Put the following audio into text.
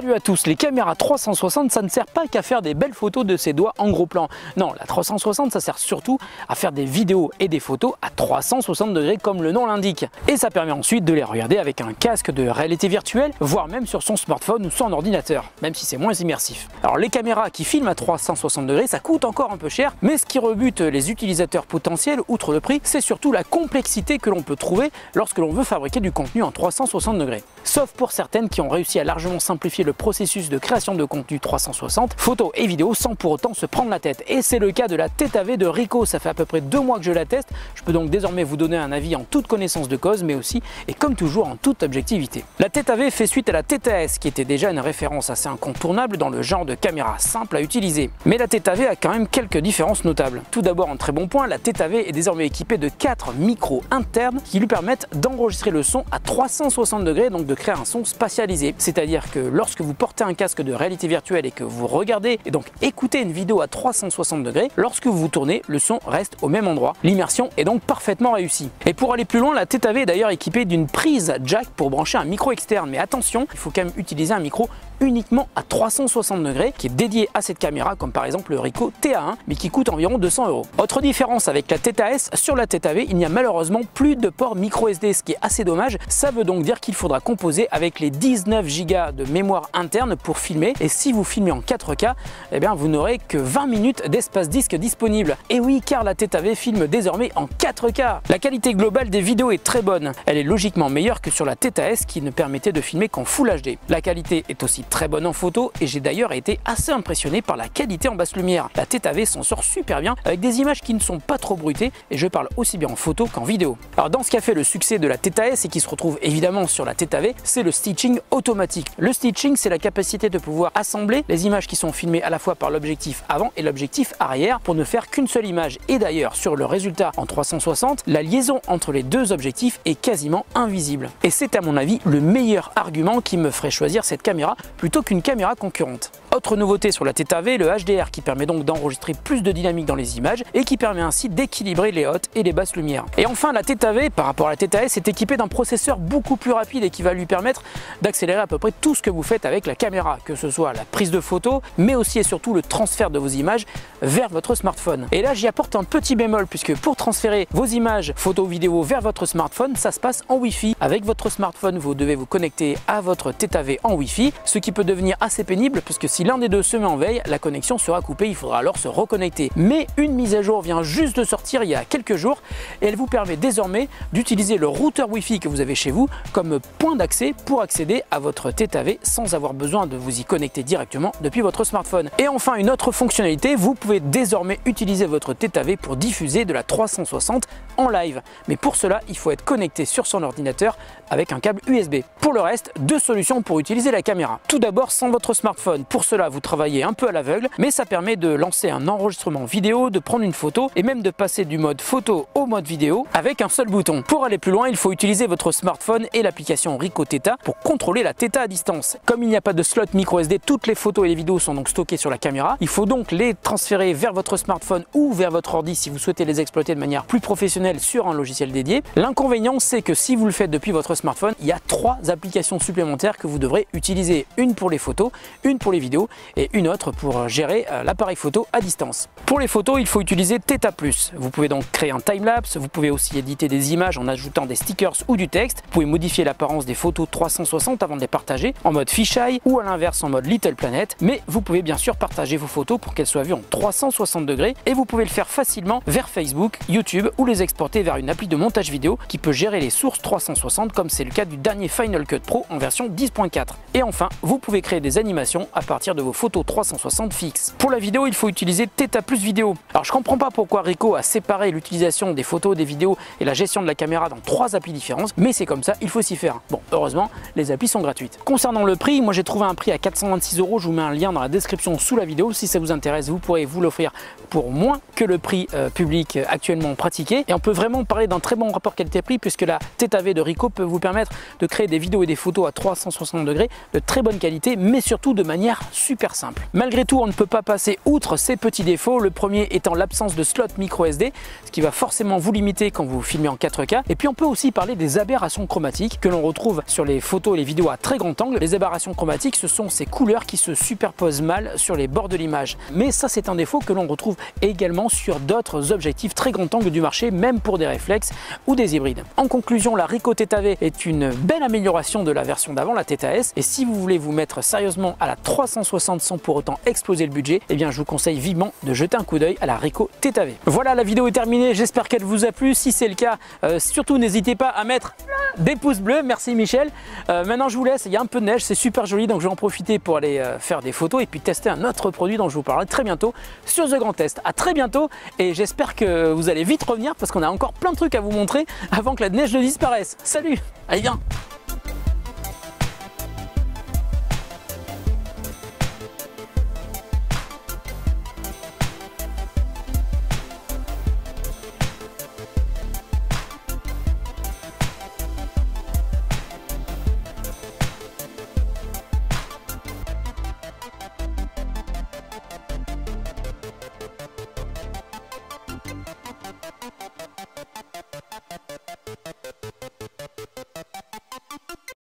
Salut à tous, les caméras 360 ça ne sert pas qu'à faire des belles photos de ses doigts en gros plan. Non, la 360 ça sert surtout à faire des vidéos et des photos à 360 degrés comme le nom l'indique. Et ça permet ensuite de les regarder avec un casque de réalité virtuelle, voire même sur son smartphone ou son ordinateur, même si c'est moins immersif. Alors les caméras qui filment à 360 degrés ça coûte encore un peu cher, mais ce qui rebute les utilisateurs potentiels, outre le prix, c'est surtout la complexité que l'on peut trouver lorsque l'on veut fabriquer du contenu en 360 degrés. Sauf pour certaines qui ont réussi à largement simplifier le processus de création de contenu 360, photos et vidéos sans pour autant se prendre la tête. Et c'est le cas de la Theta-V de Ricoh, ça fait à peu près 2 mois que je la teste, je peux donc désormais vous donner un avis en toute connaissance de cause, mais aussi et comme toujours en toute objectivité. La Theta-V fait suite à la Theta-S qui était déjà une référence assez incontournable dans le genre de caméra simple à utiliser. Mais la Theta-V a quand même quelques différences notables. Tout d'abord, un très bon point, la Theta-V est désormais équipée de 4 micros internes qui lui permettent d'enregistrer le son à 360 degrés, donc de créer un son spatialisé. C'est-à-dire que lorsque vous portez un casque de réalité virtuelle et que vous regardez et donc écoutez une vidéo à 360 degrés, lorsque vous vous tournez, le son reste au même endroit. L'immersion est donc parfaitement réussie. Et pour aller plus loin, la Theta-V est d'ailleurs équipée d'une prise jack pour brancher un micro externe. Mais attention, il faut quand même utiliser un micro uniquement à 360 degrés qui est dédié à cette caméra, comme par exemple le Ricoh TA1, mais qui coûte environ 200 €. Autre différence avec la Theta-S, sur la Theta-V, il n'y a malheureusement plus de port micro SD, ce qui est assez dommage. Ça veut donc dire qu'il faudra composer avec les 19 Go de mémoire interne pour filmer, et si vous filmez en 4K, eh bien vous n'aurez que 20 minutes d'espace disque disponible. Et oui, car la Theta-V filme désormais en 4K. La qualité globale des vidéos est très bonne. Elle est logiquement meilleure que sur la Theta-S qui ne permettait de filmer qu'en Full HD. La qualité est aussi très bonne en photo et j'ai d'ailleurs été assez impressionné par la qualité en basse lumière. La Theta-V s'en sort super bien avec des images qui ne sont pas trop bruitées, et je parle aussi bien en photo qu'en vidéo. Alors dans ce qui a fait le succès de la Theta-S et qui se retrouve évidemment sur la Theta-V, c'est le stitching automatique. Le stitching, c'est la capacité de pouvoir assembler les images qui sont filmées à la fois par l'objectif avant et l'objectif arrière pour ne faire qu'une seule image. Et d'ailleurs sur le résultat en 360, la liaison entre les deux objectifs est quasiment invisible. Et c'est à mon avis le meilleur argument qui me ferait choisir cette caméra plutôt qu'une caméra concurrente. Autre nouveauté sur la Theta-V, le HDR qui permet donc d'enregistrer plus de dynamique dans les images et qui permet ainsi d'équilibrer les hautes et les basses lumières. Et enfin, la Theta-V par rapport à la Theta-S est équipée d'un processeur beaucoup plus rapide et qui va lui permettre d'accélérer à peu près tout ce que vous faites avec la caméra, que ce soit la prise de photos, mais aussi et surtout le transfert de vos images vers votre smartphone. Et là, j'y apporte un petit bémol, puisque pour transférer vos images, photos, vidéos vers votre smartphone, ça se passe en Wi-Fi. Avec votre smartphone, vous devez vous connecter à votre Theta-V en Wi-Fi, ce qui peut devenir assez pénible, puisque si l'un des deux se met en veille, la connexion sera coupée, il faudra alors se reconnecter. Mais une mise à jour vient juste de sortir il y a quelques jours et elle vous permet désormais d'utiliser le routeur Wi-Fi que vous avez chez vous comme point d'accès pour accéder à votre Theta-V sans avoir besoin de vous y connecter directement depuis votre smartphone. Et enfin, une autre fonctionnalité, vous pouvez désormais utiliser votre Theta-V pour diffuser de la 360 en live. Mais pour cela, il faut être connecté sur son ordinateur avec un câble USB. Pour le reste, deux solutions pour utiliser la caméra. Tout d'abord, sans votre smartphone. Pour cela, vous travaillez un peu à l'aveugle, mais ça permet de lancer un enregistrement vidéo, de prendre une photo et même de passer du mode photo au mode vidéo avec un seul bouton. Pour aller plus loin, il faut utiliser votre smartphone et l'application Ricoh Theta pour contrôler la Theta à distance. Comme il n'y a pas de slot micro SD, toutes les photos et les vidéos sont donc stockées sur la caméra. Il faut donc les transférer vers votre smartphone ou vers votre ordi si vous souhaitez les exploiter de manière plus professionnelle sur un logiciel dédié. L'inconvénient, c'est que si vous le faites depuis votre smartphone, il y a 3 applications supplémentaires que vous devrez utiliser. Une pour les photos, une pour les vidéos et une autre pour gérer l'appareil photo à distance. Pour les photos, il faut utiliser Theta+. Vous pouvez donc créer un timelapse, vous pouvez aussi éditer des images en ajoutant des stickers ou du texte, vous pouvez modifier l'apparence des photos 360 avant de les partager en mode fisheye ou à l'inverse en mode Little Planet, mais vous pouvez bien sûr partager vos photos pour qu'elles soient vues en 360 degrés et vous pouvez le faire facilement vers Facebook, YouTube ou les exporter vers une appli de montage vidéo qui peut gérer les sources 360 comme c'est le cas du dernier Final Cut Pro en version 10.4. Et enfin, vous pouvez créer des animations à partir de vos photos 360 fixes. Pour la vidéo, il faut utiliser Theta+ Vidéo. Alors je comprends pas pourquoi Ricoh a séparé l'utilisation des photos, des vidéos et la gestion de la caméra dans 3 applis différentes, mais c'est comme ça, il faut s'y faire. Bon, heureusement, les applis sont gratuites. Concernant le prix, moi j'ai trouvé un prix à 426 €, je vous mets un lien dans la description sous la vidéo, si ça vous intéresse, vous pourrez vous l'offrir pour moins que le prix public actuellement pratiqué. Et on peut vraiment parler d'un très bon rapport qualité-prix puisque la Theta-V de Ricoh peut vous permettre de créer des vidéos et des photos à 360 degrés de très bonne qualité, mais surtout de manière super simple. Malgré tout, on ne peut pas passer outre ces petits défauts, le premier étant l'absence de slot micro SD, ce qui va forcément vous limiter quand vous filmez en 4K. Et puis on peut aussi parler des aberrations chromatiques que l'on retrouve sur les photos et les vidéos à très grand angle. Les aberrations chromatiques, ce sont ces couleurs qui se superposent mal sur les bords de l'image. Mais ça, c'est un défaut que l'on retrouve également sur d'autres objectifs très grand angle du marché, même pour des réflexes ou des hybrides. En conclusion, la Ricoh Theta-V est une belle amélioration de la version d'avant, la Theta S, et si vous voulez vous mettre sérieusement à la 360 sans pour autant exploser le budget, eh bien je vous conseille vivement de jeter un coup d'œil à la Ricoh Theta-V. Voilà, la vidéo est terminée, j'espère qu'elle vous a plu. Si c'est le cas, surtout n'hésitez pas à mettre des pouces bleus, merci Michel. Maintenant je vous laisse, il y a un peu de neige, c'est super joli, donc je vais en profiter pour aller faire des photos et puis tester un autre produit dont je vous parlerai très bientôt sur The Grand Test. À très bientôt, et j'espère que vous allez vite revenir parce qu'on a encore plein de trucs à vous montrer avant que la neige ne disparaisse. Salut, allez viens.